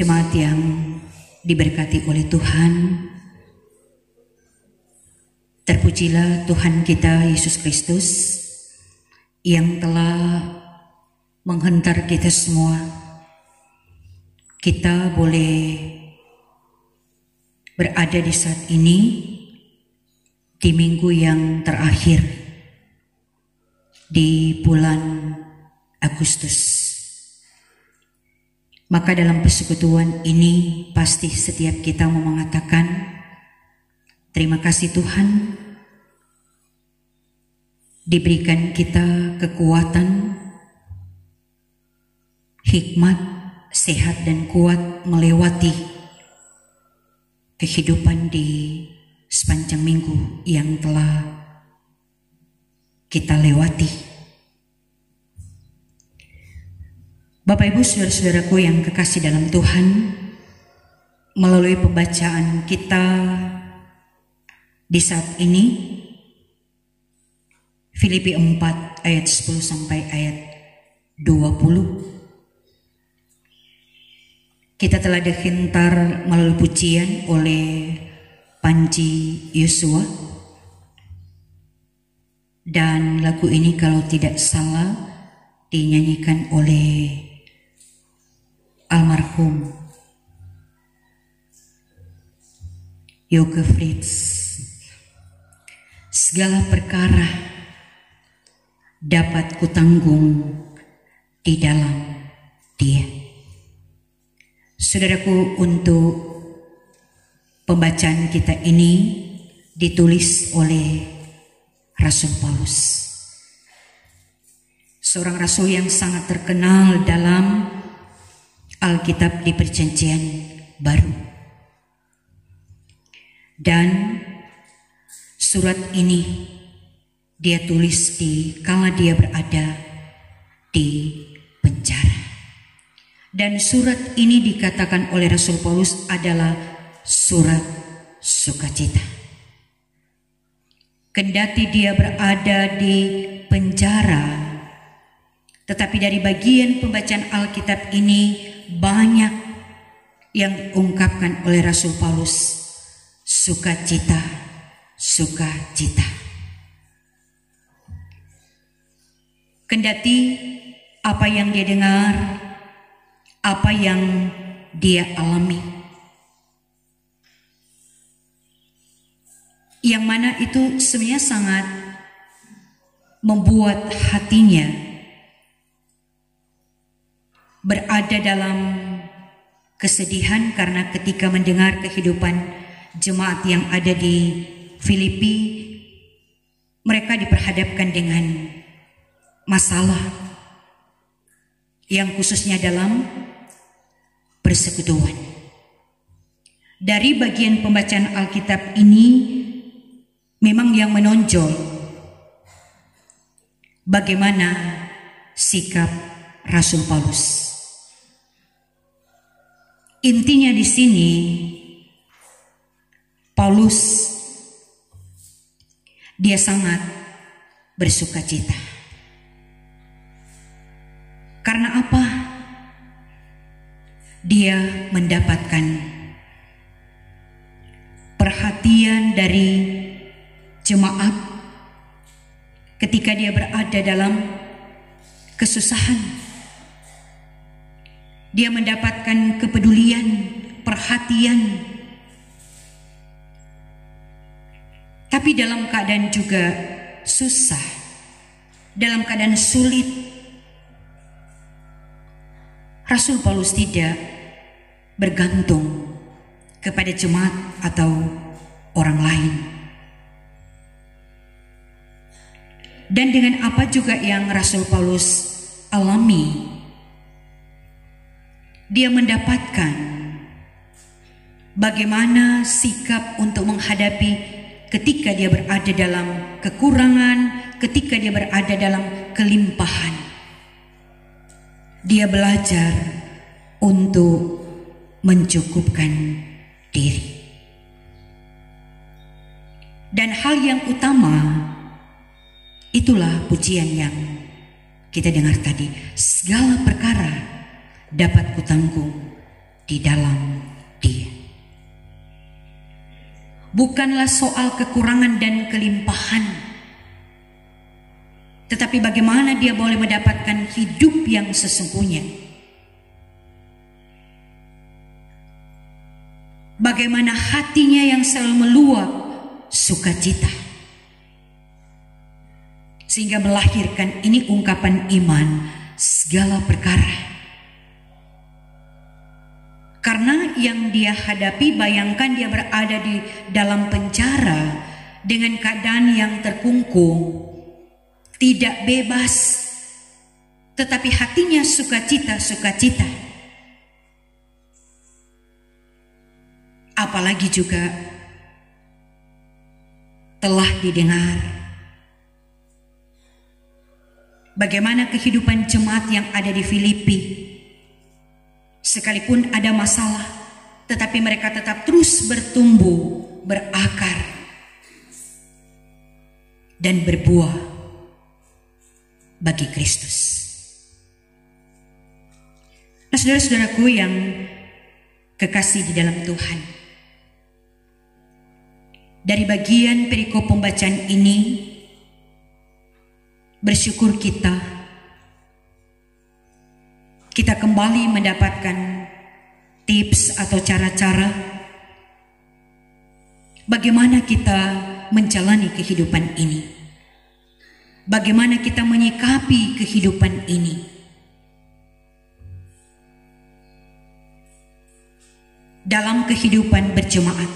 Jemaat yang diberkati oleh Tuhan, terpujilah Tuhan kita Yesus Kristus yang telah menghantar kita semua. Kita boleh berada di saat ini di minggu yang terakhir di bulan Agustus. Maka dalam persekutuan ini pasti setiap kita mau mengatakan terima kasih Tuhan, diberikan kita kekuatan, hikmat, sehat dan kuat melewati kehidupan di sepanjang minggu yang telah kita lewati. Bapak Ibu saudara-saudaraku yang kekasih dalam Tuhan, melalui pembacaan kita di saat ini, Filipi 4 ayat 10 sampai ayat 20. Kita telah dihantar melalui pujian oleh Panji Yosua, dan lagu ini kalau tidak salah dinyanyikan oleh almarhum Yoga Fritz. Segala perkara dapat kutanggung di dalam Dia. Saudaraku, untuk pembacaan kita ini ditulis oleh Rasul Paulus, seorang rasul yang sangat terkenal dalam Alkitab di Perjanjian Baru. Dan surat ini dia tulis di kala dia berada di penjara. Dan surat ini dikatakan oleh Rasul Paulus adalah surat sukacita. Kendati dia berada di penjara, tetapi dari bagian pembacaan Alkitab ini banyak yang ungkapkan oleh Rasul Paulus, sukacita, sukacita. Kendati apa yang dia dengar, apa yang dia alami, yang mana itu sebenarnya sangat membuat hatinya berada dalam kesedihan, karena ketika mendengar kehidupan jemaat yang ada di Filipi, mereka diperhadapkan dengan masalah yang khususnya dalam persekutuan. Dari bagian pembacaan Alkitab ini memang yang menonjol bagaimana sikap Rasul Paulus. Intinya di sini Paulus dia sangat bersukacita. Karena apa? Dia mendapatkan perhatian dari jemaat ketika dia berada dalam kesusahan. Dia mendapatkan kepedulian, perhatian. Tapi dalam keadaan juga susah, dalam keadaan sulit, Rasul Paulus tidak bergantung kepada jemaat atau orang lain. Dan dengan apa juga yang Rasul Paulus alami, dia mendapatkan bagaimana sikap untuk menghadapi ketika dia berada dalam kekurangan, ketika dia berada dalam kelimpahan. Dia belajar untuk mencukupkan diri. Dan hal yang utama, itulah pujian yang kita dengar tadi. Segala perkara dapat kutanggung di dalam Dia. Bukanlah soal kekurangan dan kelimpahan, tetapi bagaimana dia boleh mendapatkan hidup yang sesungguhnya. Bagaimana hatinya yang selalu meluap sukacita, sehingga melahirkan ini ungkapan iman segala perkara. Karena yang dia hadapi, bayangkan dia berada di dalam penjara dengan keadaan yang terkungkung, tidak bebas, tetapi hatinya sukacita. Apalagi juga telah didengar bagaimana kehidupan jemaat yang ada di Filipi. Sekalipun ada masalah, tetapi mereka tetap terus bertumbuh, berakar, dan berbuah bagi Kristus. Nah, saudara-saudaraku yang kekasih di dalam Tuhan, dari bagian perikop pembacaan ini, bersyukur kita kembali mendapatkan tips atau cara-cara bagaimana kita menjalani kehidupan ini, bagaimana kita menyikapi kehidupan ini. Dalam kehidupan berjemaat,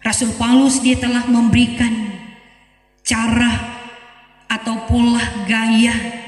Rasul Paulus dia telah memberikan cara atau pola gaya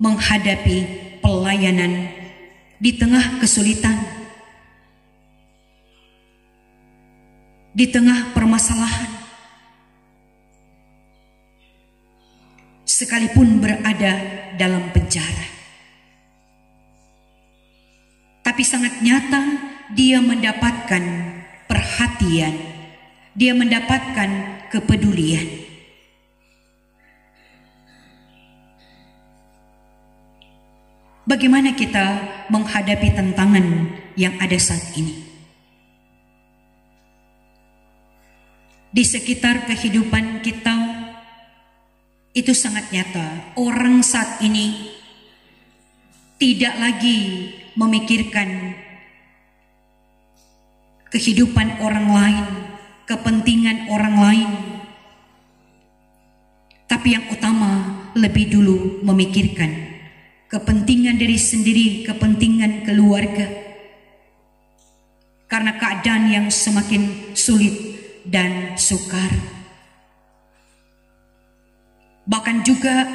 menghadapi pelayanan di tengah kesulitan, di tengah permasalahan, sekalipun berada dalam penjara. Tapi sangat nyata dia mendapatkan perhatian, dia mendapatkan kepedulian. Bagaimana kita menghadapi tantangan yang ada saat ini? Di sekitar kehidupan kita itu sangat nyata. Orang saat ini tidak lagi memikirkan kehidupan orang lain, kepentingan orang lain. Tapi yang utama lebih dulu memikirkan kepentingan diri sendiri, kepentingan keluarga. Karena keadaan yang semakin sulit dan sukar. Bahkan juga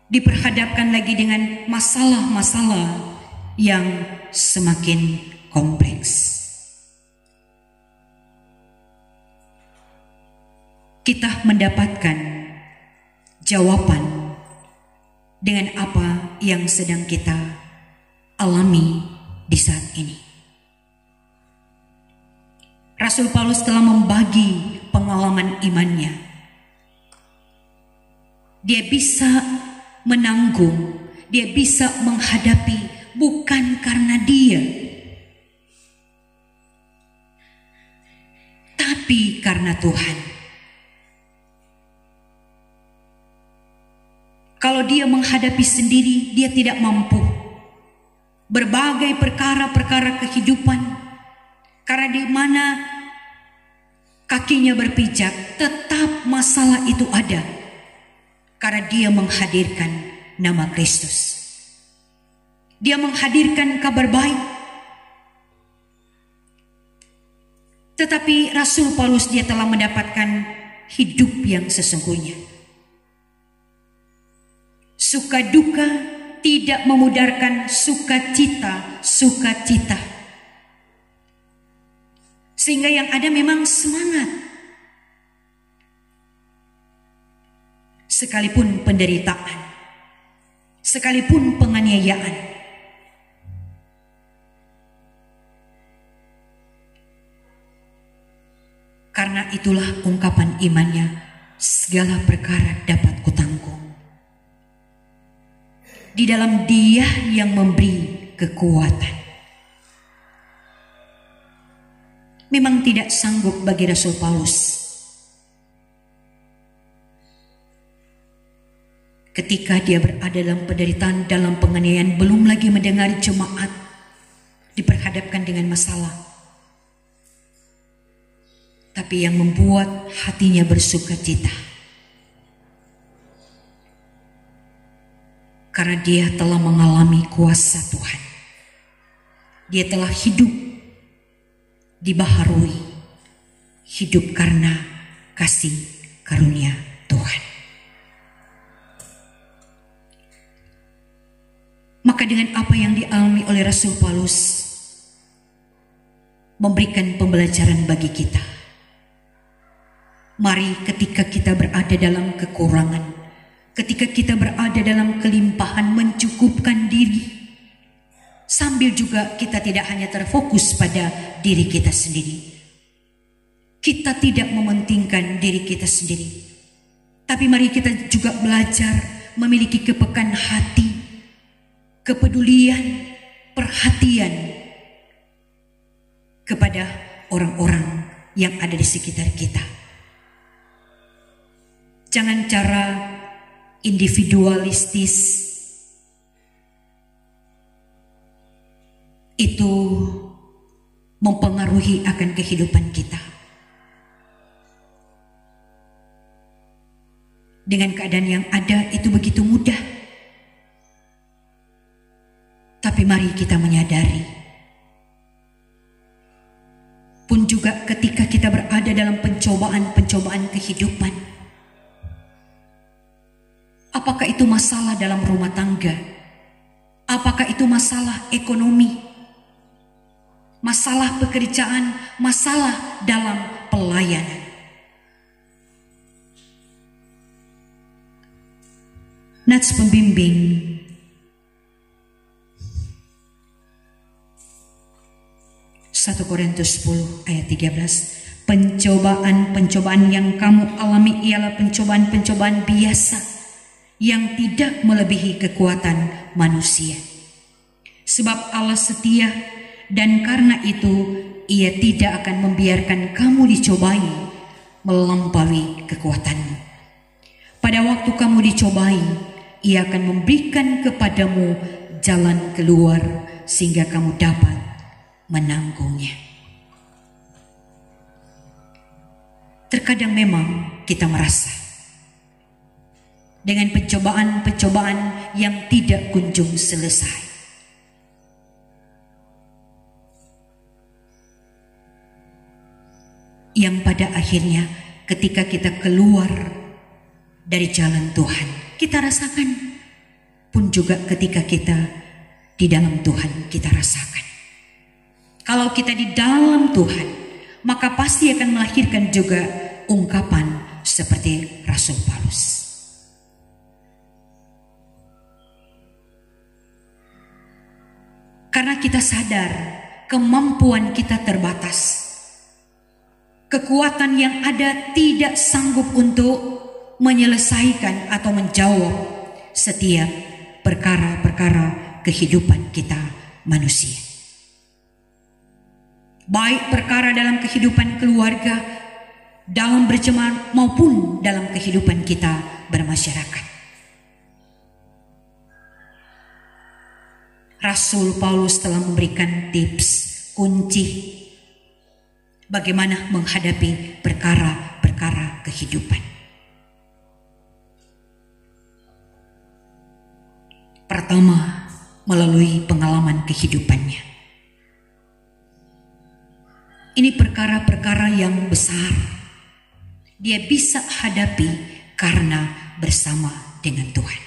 diperhadapkan lagi dengan masalah-masalah yang semakin kompleks. Kita mendapatkan jawaban dengan apa yang sedang kita alami di saat ini. Rasul Paulus telah membagi pengalaman imannya. Dia bisa menanggung, dia bisa menghadapi bukan karena dia, tapi karena Tuhan. Kalau dia menghadapi sendiri, dia tidak mampu. Berbagai perkara-perkara kehidupan, karena di mana kakinya berpijak, tetap masalah itu ada. Karena dia menghadirkan nama Kristus. Dia menghadirkan kabar baik. Tetapi Rasul Paulus dia telah mendapatkan hidup yang sesungguhnya. Suka duka tidak memudarkan sukacita. Sehingga yang ada memang semangat. Sekalipun penderitaan, sekalipun penganiayaan. Karena itulah ungkapan imannya, segala perkara dapat kutanggung. Di dalam Dia yang memberi kekuatan. Memang tidak sanggup bagi Rasul Paulus ketika dia berada dalam penderitaan, dalam penganiayaan, belum lagi mendengar jemaat diperhadapkan dengan masalah. Tapi yang membuat hatinya bersuka cita, karena dia telah mengalami kuasa Tuhan. Dia telah hidup dibaharui, hidup karena kasih karunia Tuhan. Maka dengan apa yang dialami oleh Rasul Paulus memberikan pembelajaran bagi kita. Mari ketika kita berada dalam kekurangan, ketika kita berada dalam kelimpahan, mencukupkan diri. Sambil juga kita tidak hanya terfokus pada diri kita sendiri. Kita tidak mementingkan diri kita sendiri. Tapi mari kita juga belajar memiliki kepekaan hati, kepedulian, perhatian kepada orang-orang yang ada di sekitar kita. Jangan cara individualistis itu mempengaruhi akan kehidupan kita. Dengan keadaan yang ada itu begitu mudah. Tapi mari kita menyadari, pun juga ketika kita berada dalam pencobaan-pencobaan kehidupan, apakah itu masalah dalam rumah tangga? Apakah itu masalah ekonomi? Masalah pekerjaan? Masalah dalam pelayanan? Nats pembimbing (1 Korintus 10 ayat 13), pencobaan-pencobaan yang kamu alami ialah pencobaan-pencobaan biasa yang tidak melebihi kekuatan manusia. Sebab Allah setia, dan karena itu Ia tidak akan membiarkan kamu dicobai melampaui kekuatanmu. Pada waktu kamu dicobai, Ia akan memberikan kepadamu jalan keluar sehingga kamu dapat menanggungnya. Terkadang memang kita merasa dengan pencobaan-pencobaan yang tidak kunjung selesai. Yang pada akhirnya ketika kita keluar dari jalan Tuhan, kita rasakan. Pun juga ketika kita di dalam Tuhan, kita rasakan. Kalau kita di dalam Tuhan, maka pasti akan melahirkan juga ungkapan seperti Rasul Paulus. Karena kita sadar kemampuan kita terbatas. Kekuatan yang ada tidak sanggup untuk menyelesaikan atau menjawab setiap perkara-perkara kehidupan kita manusia. Baik perkara dalam kehidupan keluarga, dalam berjemaat maupun dalam kehidupan kita bermasyarakat. Rasul Paulus telah memberikan tips, kunci bagaimana menghadapi perkara-perkara kehidupan. Pertama, melalui pengalaman kehidupannya. Ini perkara-perkara yang besar. Dia bisa hadapi karena bersama dengan Tuhan.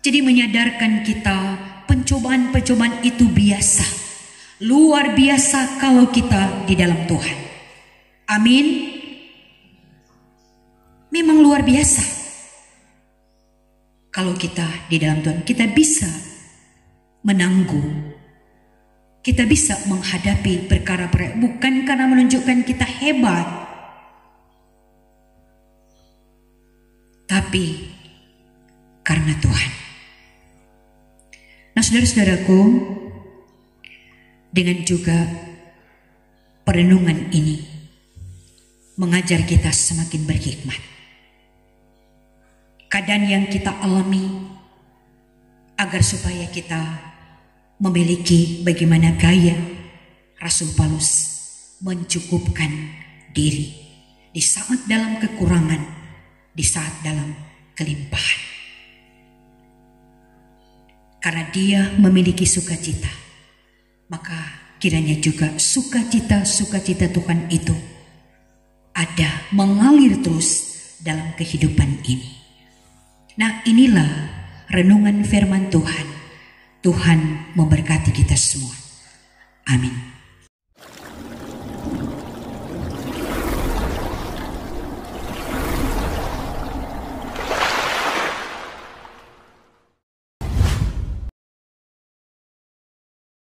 Jadi menyadarkan kita pencobaan-pencobaan itu biasa. Luar biasa kalau kita di dalam Tuhan. Amin. Memang luar biasa. Kalau kita di dalam Tuhan, kita bisa menanggung. Kita bisa menghadapi perkara-perkara bukan karena menunjukkan kita hebat, tapi karena Tuhan. saudara-saudaraku, dengan juga perenungan ini mengajar kita semakin berhikmat. Keadaan yang kita alami agar supaya kita memiliki bagaimana gaya Rasul Paulus mencukupkan diri di saat dalam kekurangan, di saat dalam kelimpahan. Karena dia memiliki sukacita, maka kiranya juga sukacita Tuhan itu ada mengalir terus dalam kehidupan ini. Nah, inilah renungan firman Tuhan. Tuhan memberkati kita semua. Amin.